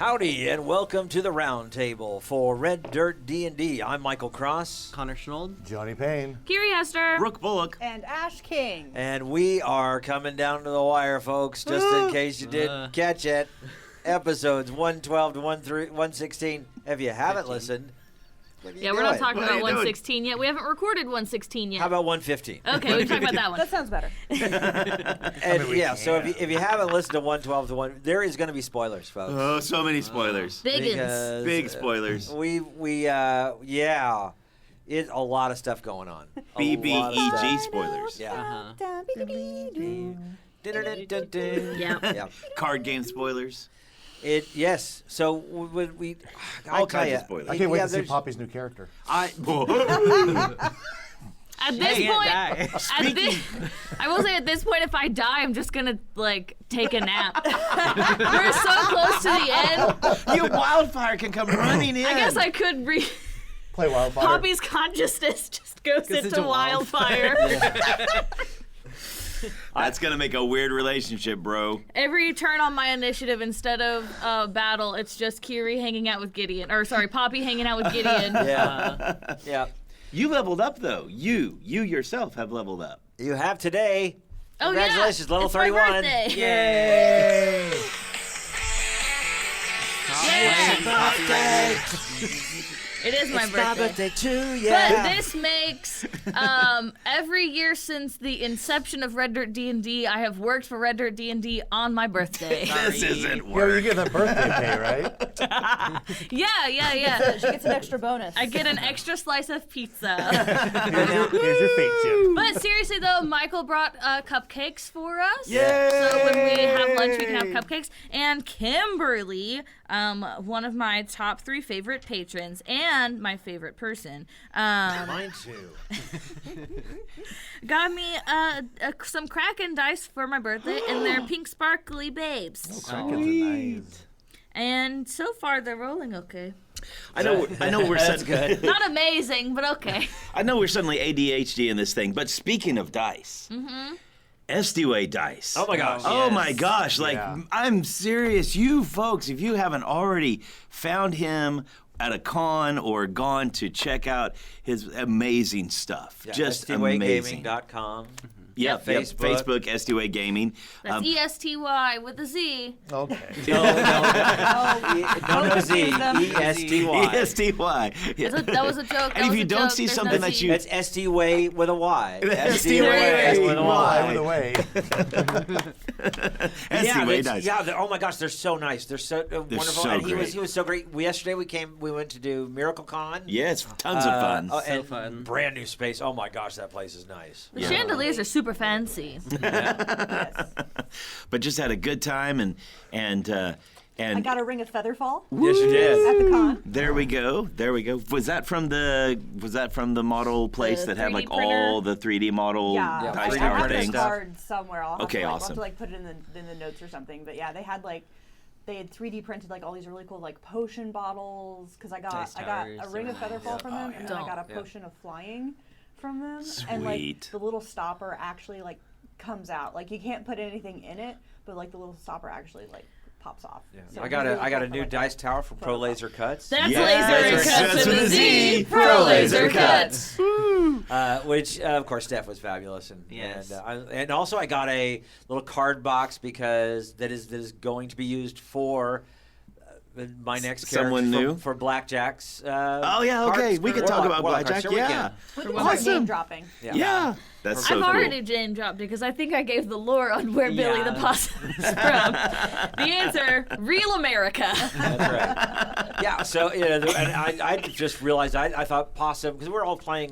Howdy, and welcome to the round table for Red Dirt D&D. I'm Michael Cross. Konnor Shenold. Johnny Payne. Kiri Hester. Brooke Bullock. And Ash King. And we are coming down to the wire, folks, just in case you didn't catch it. Episodes 112 to 116. If you haven't listened, Yeah, we're not talking about 116 yet. We haven't recorded 116 yet. How about 115? Okay, we can talk about that one. That sounds better. And so if you haven't listened to 112 to 1, there is going to be spoilers, folks. Oh, so many spoilers. Biggins. Big spoilers. It's a lot of stuff going on. BBEG spoilers. Yeah. Yeah. Card game spoilers. Yes. So I'll tell you. Spoilers. I can't wait to see Poppy's new character. At this point, I will say at this point, if I die, I'm just gonna take a nap. We're so close to the end. Your wildfire can come running in. I guess I could Play Wildfire. Poppy's consciousness just goes into wildfire. That's gonna make a weird relationship, bro. Every turn on my initiative, instead of battle, it's just Kiri hanging out with Gideon. Or sorry, Poppy hanging out with Gideon. Yeah. You leveled up though. You yourself have leveled up. You have today. Oh, Congratulations, yeah. level It's 31. My birthday. Yay! It is my birthday. My birthday too, yeah. But this makes every year since the inception of Red Dirt D&D, I have worked for Red Dirt D&D on my birthday. This isn't Yo, work. you get that birthday pay, right? Yeah. She gets an extra bonus. I get an extra slice of pizza. Here's your fake chip. But seriously though, Michael brought cupcakes for us. Yay! So when we have lunch, we can have cupcakes. And Kimberly, one of my top 3 favorite patrons and my favorite person, Mine too. got me some Kraken dice for my birthday, and they're pink sparkly babes. Krakens are nice. And so far, they're rolling okay. I know we're That's good. Not amazing, but okay. I know we're suddenly ADHD in this thing, but speaking of dice, SDA dice. Oh my gosh. Oh my gosh! Yeah. I'm serious. You folks, if you haven't already found him at a con or gone to check out his amazing stuff, just amazing. SDWaygaming.com. Yeah, Facebook. Facebook SDA Gaming. That's ESTY with a Z. Okay. No Z. ESTY. ESTY. Yeah. That was a joke. And if you don't see something that you... It's SDWay with a Y. SDWay with a By Y. the way. SDA dice. Oh my gosh, they're so nice. They're so wonderful. so And great. he was so great. Yesterday we went to do Miracle Con. Yeah, it's tons of fun. And fun. brand new space. Oh my gosh, that place is nice. The chandeliers are super fancy. But just had a good time and I got a ring of Featherfall Yes, you did. at the con. there we go. Was that from the model place The that had 3D all the 3D model Yeah, dice I tower have things? the card somewhere. I'll have Okay, to, I'll awesome. have to put it in the notes or something. But yeah, they had 3D printed all these really cool potion bottles because I got a ring of Featherfall from them, and then I got a potion of flying from them. And Sweet. the little stopper actually comes out. You can't put anything in it, but the little stopper actually pops off. Yeah. So I it's got really a cool new for, dice tower from Pro Laser Cuts. That's Yes, laser cuts with a Z. Pro laser cuts. Which of course Steph was fabulous, and also I got a little card box because that is going to be used for my next Someone character new? for Blackjack's. Oh yeah, okay. cards We for could talk about Warlock Blackjack. cards. Sure we Yeah. can. Awesome. name dropping. Yeah. That's so I've cool. already name dropped it because I think I gave the lore on where Billy the Possum is from. The answer, real America. That's right. Yeah, so and I just realized I thought possum because we're all playing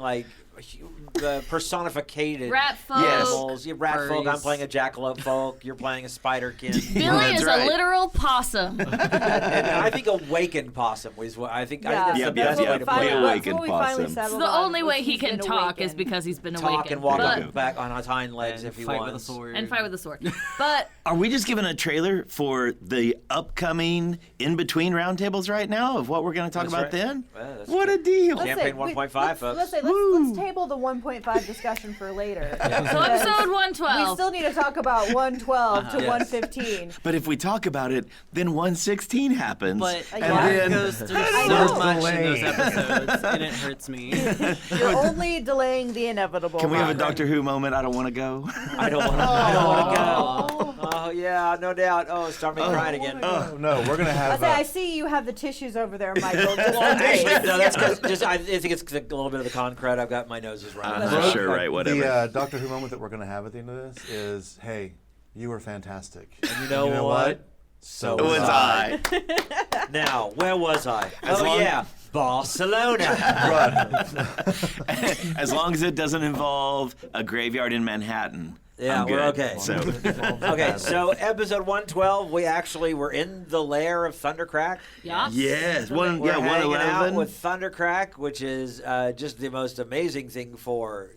the personificated Rat folk. animals. Yeah, rat folk. I'm Furries. playing a jackalope folk. You're playing a spiderkin. Billy That's is right. a literal possum. And I think awakened possum was what I think. I think that's Yeah, the best yeah, way to yeah. play it. Awakened That's what we finally possum. settled The on, only way was he he's can been talk is awakened. because he's been Talk awakened. and walk But- back on his hind legs if he fight wants. with a sword. and fight with a sword. But Are we just giving a trailer for the upcoming in-between roundtables right now of what we're going to talk That's about right. then? Well, that's What a deal. Campaign 1.5, folks. Let's Woo. take table the 1.5 discussion for later. So episode 112. We still need to talk about 112 to 115. But if we talk about it, then 116 happens. But and Mark goes through so know. much in those episodes, and it hurts me. You're only delaying the inevitable. Can we have a Doctor Who moment? I don't want to go. I don't want to go. Oh yeah, no doubt. Oh, it's starting me crying again. Oh, no, we're gonna have. I see you have the tissues over there, Michael. Just in Actually, case. no, that's just. I think it's a little bit of the con crud. I've got my noses running. Sure, right, whatever. The Doctor Who moment that we're gonna have at the end of this is, hey, you were fantastic. And you know what? So was I. Now, where was I? Barcelona. As long as it doesn't involve a graveyard in Manhattan. Yeah, I'm we're good. okay. So. Okay, so episode 112, we actually were in the lair of Thundercrack. Yeah. Yes, We're hanging out 111. with Thundercrack, which is just the most amazing thing for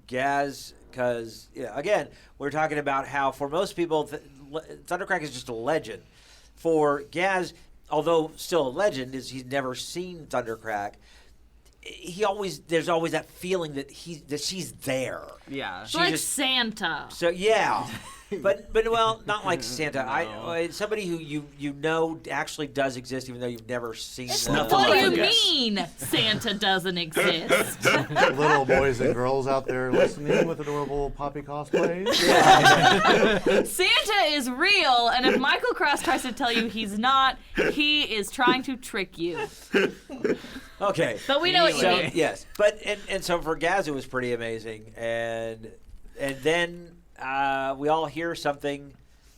Gaz, because, again, we're talking about how for most people, Thundercrack is just a legend. For Gaz, although still a legend, is he's never seen Thundercrack. There's always that feeling that she's there. Yeah. It's like Santa. So yeah, but well, not like Santa. No. Somebody who you know actually does exist, even though you've never seen them. nothing What do you like mean Santa doesn't exist? Little boys and girls out there listening with adorable Poppy cosplays. Santa is real, and if Michael Cross tries to tell you he's not, he is trying to trick you. Okay, But we know what you mean. Yes, but and so for Gaz it was pretty amazing, and then we all hear something.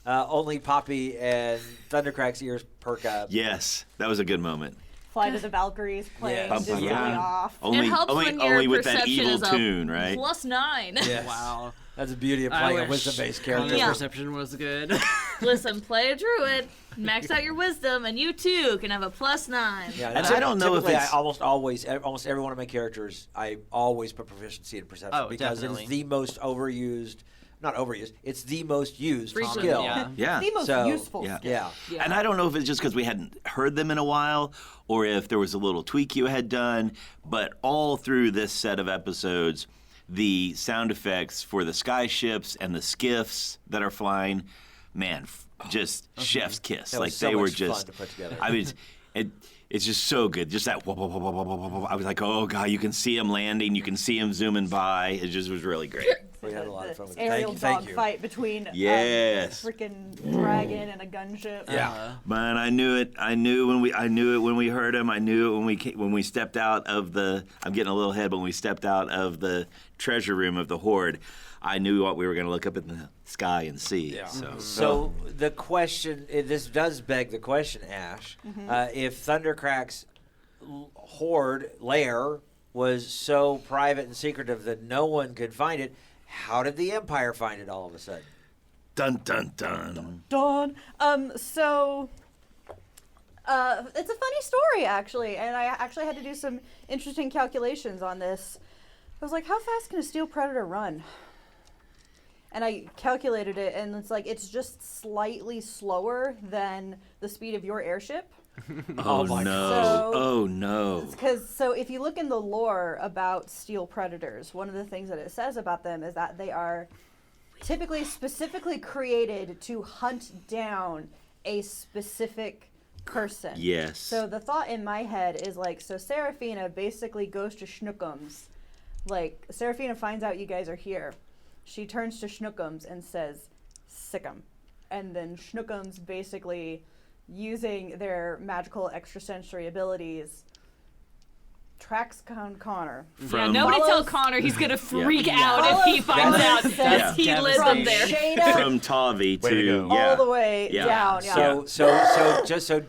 Only Poppy and Thundercrack's ears perk up. Yes, that was a good moment. Flight of the Valkyries playing Yes. just really off. Only, it helps only, when your only with that perception evil is a tune, right? +9. Yes. Wow. That's the beauty of I playing a wish wisdom-based Connor's character. Yeah. perception was good. Listen, play a druid, max out your wisdom, and you too can have a +9. Yeah, And I don't know if typically it's- almost every one of my characters, I always put proficiency in perception Oh, because definitely. it is the most not overused. It's the most used Frequent, skill. yeah. Yeah. The most So, useful. yeah. skill. Yeah. Yeah. And I don't know if it's just because we hadn't heard them in a while or if there was a little tweak you had done, but all through this set of episodes, the sound effects for the sky ships and the skiffs that are flying, man, just chef's kiss. That was Like so they were much fun just to put together. I mean, it's just so good. Just that whoop, whoop, whoop, whoop, whoop, whoop, whoop. I was like, oh god, you can see him landing, you can see him zooming by. It just was really great. We had a lot of fun with it. Aerial Thank you. dogfight between Yes. a freaking dragon and a gunship. Yeah. Man, I knew it. I knew it when we heard him. I knew it when we stepped out of the. I'm getting a little ahead, but when we stepped out of the treasure room of the Horde, I knew what we were going to look up in the sky and see. Yeah. So, So the question, this does beg the question, Ash. If Thundercrack's horde lair was so private and secretive that no one could find it, how did the Empire find it all of a sudden? dun dun dun. Dawn. It's a funny story, actually, and I actually had to do some interesting calculations on this. I was like, how fast can a steel predator run? And I calculated it, and it's just slightly slower than the speed of your airship. Oh my no! God. Oh no! So if you look in the lore about steel predators, one of the things that it says about them is that they are typically specifically created to hunt down a specific person. Yes. So the thought in my head is so Seraphina basically goes to Schnookums. Seraphina finds out you guys are here. She turns to Schnookums and says, "Sick 'em." And then Schnookums basically, using their magical extrasensory abilities, tracks Konnor. Yeah, nobody tell Connor he's gonna freak out if he finds out Follows that he lives From in there. Shada From Tavi Way to to go. yeah. all the way Yeah. down. Yeah. So just for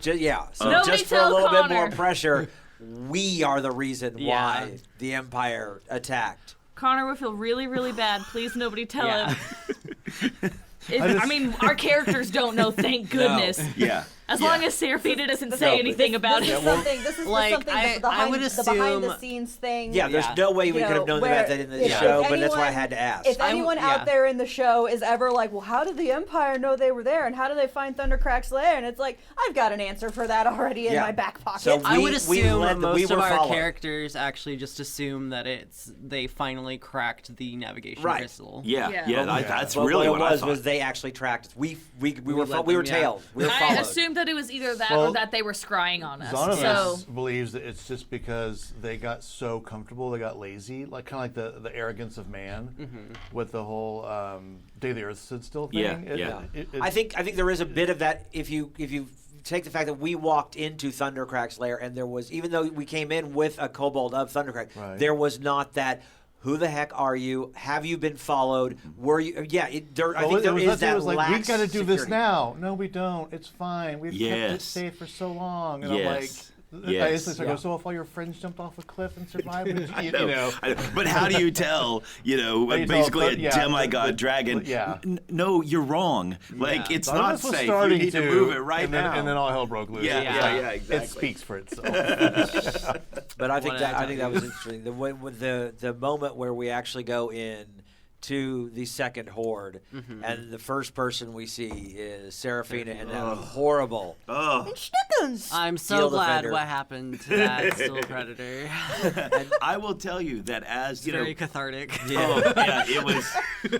Nobody a tell little bit more Connor. pressure, we are the reason Yeah. why the Empire attacked. Connor would feel really, really bad. Please, nobody tell Yeah. him. I mean, our characters don't know, thank goodness. Yeah. As long as Seraphina doesn't say anything about it. This is Like, something I behind, would the assume- behind the scenes thing. Yeah, there's no way we could have known about that in the show, but that's why I had to ask. If anyone out there in the show is ever like, well, how did the Empire know they were there, and how did they find Thundercrack's lair? And it's like, I've got an answer for that already in my back pocket. So I would we assume most of our followed. characters actually just assume that they finally cracked the navigation crystal. That's But really what what it was I thought. they actually tracked us. We were let we were them, tailed. We were I followed. assumed that it was either that Well, or that they were scrying on us. Zonowitz So believes that it's just because they got so comfortable, they got lazy, like kind of like the arrogance of man with the whole Day the Earth Stood Still thing. I think there is a bit of that if you take the fact that we walked into Thundercrack's lair and there was, even though we came in with a kobold of Thundercrack, there was not that. Who the heck are you? Have you been followed? Were you? Yeah, I think there is that. It was like, we got to do this security. now. No, we don't. It's fine. We've kept it safe for so long. And I'm like, I instantly go, so if all your friends jumped off a cliff and survived, would you know? But how do you tell, basically a demigod dragon, no, you're wrong. Like, it's not safe. You need to move it right now. And then all hell broke loose. Yeah, exactly. It speaks for itself. But I think that was interesting. The moment where we actually go in to the second horde, and the first person we see is Seraphina and that horrible. I'm so Steel glad Defender. what happened to that Steel Predator. And I will tell you that as Very cathartic. it was.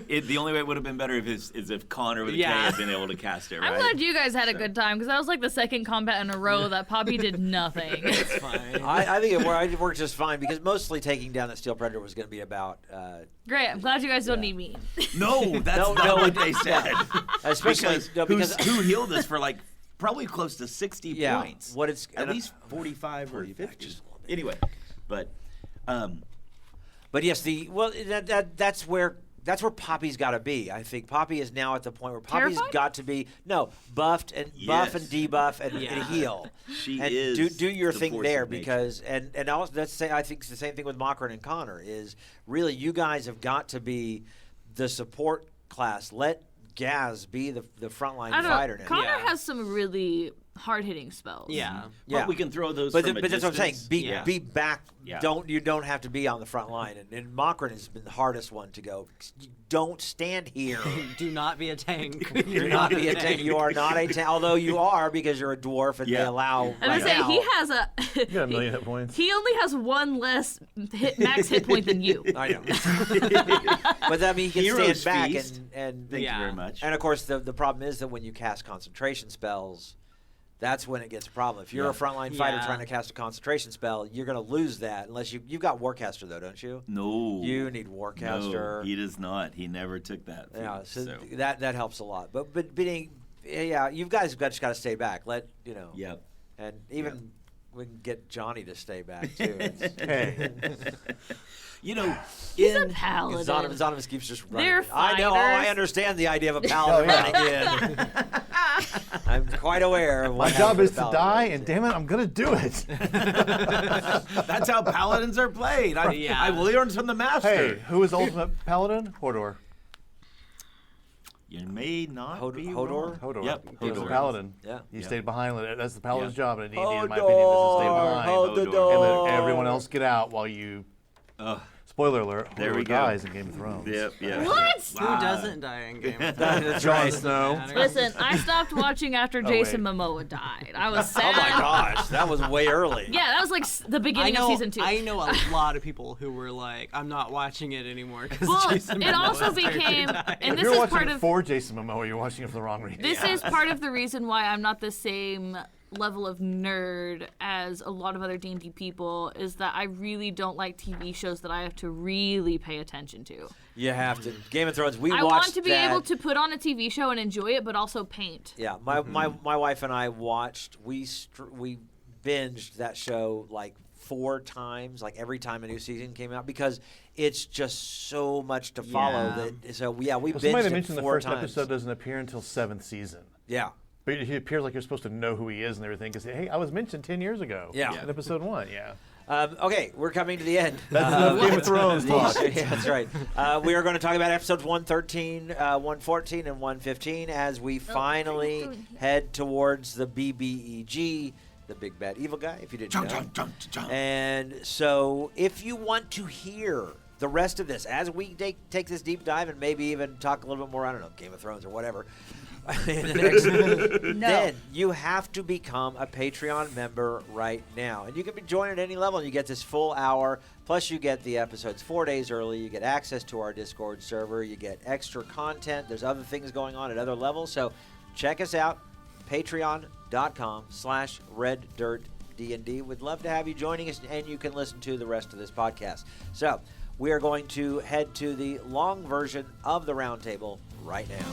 The only way it would have been better is if Konnor with a K had been able to cast it. Right? I'm glad you guys had a good time because that was like the second combat in a row that Poppy did nothing. It's fine. I think it worked just fine because mostly taking down that Steel Predator was going to be about. Great. I'm glad you guys don't need me. No, that's not what they said. Especially because who healed us for like probably close to 60 points. What it's at least 45 or 50. Anyway, but yes, that's where Poppy's got to be. I think Poppy is now at the point where Poppy's Terrified? got to be buffed and buff and debuff and heal. She and is do your the thing force there of nature. because and also I think it's the same thing with Makron and Konnor is really you guys have got to be the support class. Let Gaz be the frontline fighter now. Connor has some really hard-hitting spells. Yeah. But we can throw those. But from a that's what I'm saying. distance. Be back. Yeah. You don't have to be on the front line. And Makron has been the hardest one to go. You don't stand here. Do not be a tank. Do not be a tank. You are not a tank. Although you are because you're a dwarf and they allow. I was right saying now, he has You got a million hit points. he only has one less max hit point than you. I know. But that means he can Hero's stand back feast. and Thank you very much. And of course the problem is that when you cast concentration spells, that's when it gets a problem. If you're a frontline fighter trying to cast a concentration spell, you're going to lose that unless you've got Warcaster though, don't you? No. You need Warcaster. No, he does not. He never took that. Yeah, so that helps a lot. But being you guys just got to stay back. Yep. And even we can get Johnny to stay back too. Hey. He's a paladin. Zonowitz keeps just running. They're I know. I fighters. understand the idea of a paladin running in. I'm quite aware of what My job happens is with to die, paladins. and damn it, I'm gonna do it. That's how paladins are played. I learned from the master. Hey, who is ultimate paladin? Hodor. You may not be Hodor? wrong. Hodor. Yep. He was a Hodor. paladin. Yeah. He stayed behind. That's the paladin's Yeah. job, and in my opinion, is to stay behind. Hodor. And let everyone else get out while you. Spoiler alert. There Hodor we go. dies in Game of Thrones. Yep. What? Who doesn't die in Game of Thrones? That's Jon right. Snow. Listen, I stopped watching after Jason wait. Momoa died. I was sad. Oh my gosh, that was way early. Yeah, that was like the beginning of season 2. I know a lot of people who were like, I'm not watching it anymore because Well, Jason it also Momoa's character became, died. and If this you're is watching part it of for Jason Momoa, you're watching it for the wrong reason. this is part of the reason why I'm not the same level of nerd as a lot of other D&D people is that I really don't like TV shows that I have to really pay attention to. You have to. Game of Thrones. I want to be able to put on a TV show and enjoy it, but also paint. Yeah, my wife and I watched. We binged that show like 4 times, like every time a new season came out, because it's just so much to follow. That so we Well, binged somebody it mentioned the 4 first times. episode doesn't appear until 7th season. Yeah. But he appears like you're supposed to know who he is and everything. Because hey, I was mentioned 10 years ago. Yeah. In episode 1. Yeah. Okay, we're coming to the end. That's enough Game of Thrones talk. Yeah, that's right. We are going to talk about episodes 113, 114, and 115 as we finally head towards the BBEG, the big bad evil guy, if you didn't know. And so if you want to hear the rest of this, as we take this deep dive and maybe even talk a little bit more, I don't know, Game of Thrones or whatever, then you have to become a Patreon member right now. And you can join at any level, and you get this full hour, plus you get the episodes 4 days early, you get access to our Discord server, you get extra content, there's other things going on at other levels. So check us out, patreon.com/reddirtdnd. We'd love to have you joining us, and you can listen to the rest of this podcast. So we are going to head to the long version of the roundtable right now.